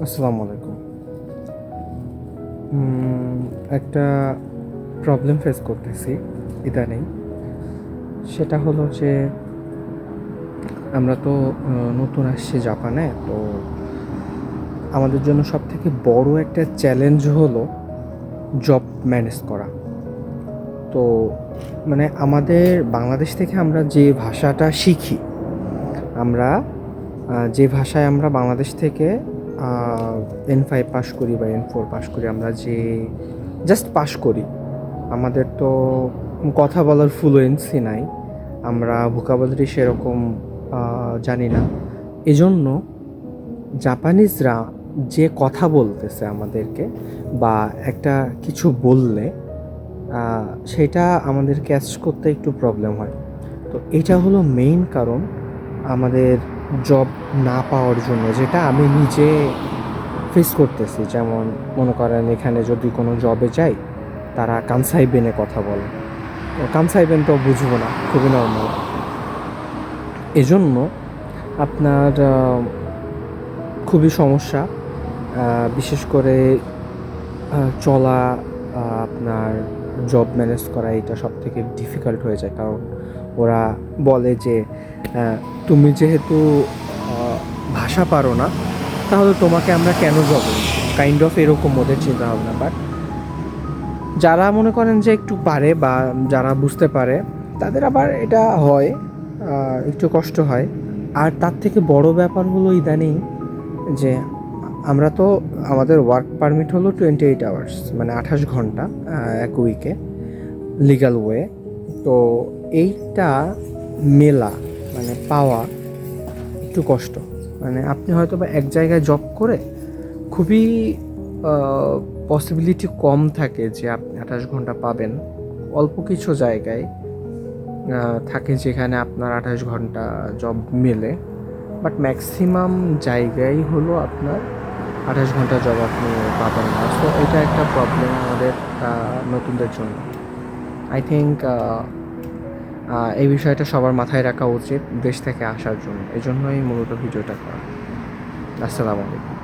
আসসালামু আলাইকুম। একটা প্রবলেম ফেস করতেছি ইদানিং। সেটা হলো যে আমরা তো নতুন আসছি জাপানে। তো আমাদের জন্য সবথেকে বড় একটা চ্যালেঞ্জ হলো জব ম্যানেজ করা। তো মানে আমাদের বাংলাদেশ থেকে আমরা যে ভাষাটা শিখি, আমরা যে ভাষায় আমরা বাংলাদেশ থেকে N5 পাস করি বা N4 পাস করি, আমরা যে জাস্ট পাস করি, আমাদের তো কথা বলার ফ্লুয়েন্সি নাই। আমরা ভোকাবুলারি সেরকম জানি না। এজন্য জাপানিজরা যে কথা বলতেছে আমাদেরকে বা একটা কিছু বললে সেটা আমাদের ক্যাচ করতে একটু প্রবলেম হয়। তো এটা হলো মেইন কারণ আমাদের জব না পাওয়ার জন্য, যেটা আমি নিজে ফেস করতেছি। যেমন মনে করেন, এখানে যদি কোনো জবে যাই, তারা কানসাইবেনে কথা বলে। তো কানসাইবেন তো বুঝবো না, খুবই নর্মাল। এজন্য আপনার খুবই সমস্যা। বিশেষ করে চলা, আপনার জব ম্যানেজ করা, এটা সবথেকে ডিফিকাল্ট হয়ে যায়। কারণ ওরা বলে যে তুমি যেহেতু ভাষা পারো না, তাহলে তোমাকে আমরা কেন জব দেব, কাইন্ড অফ এরকম ওদের চিন্তাভাবনা। বাট যারা মনে করেন যে একটু পারে বা যারা বুঝতে পারে, তাদের আবার এটা হয়, একটু কষ্ট হয়। আর তার থেকে বড় ব্যাপার হলো ইদানিং যে আমরা তো, আমাদের ওয়ার্ক পারমিট হলো 28 আওয়ার্স, মানে 28 ঘন্টা এক উইকে, লিগ্যাল ওয়ে। তো এইটা মেলা, মানে পাওয়া একটু কষ্ট। মানে আপনি হয়তো বা এক জায়গায় জব করে খুবই পসিবিলিটি কম থাকে যে আপনি 28 ঘন্টা পাবেন। অল্প কিছু জায়গায় থাকে যেখানে আপনার 28 ঘন্টা জব মেলে, বাট ম্যাক্সিমাম জায়গায় হলো আপনার 28 ঘন্টা জব আপনি পাবেন না। সো এটা একটা প্রবলেম আমাদের নতুনদের জন্য। আই থিঙ্ক এই বিষয়টা সবার মাথায় রাখা উচিত দেশ থেকে আসার জন্য। এই জন্যই মূলত ভিডিওটা করা। আসসালামু আলাইকুম।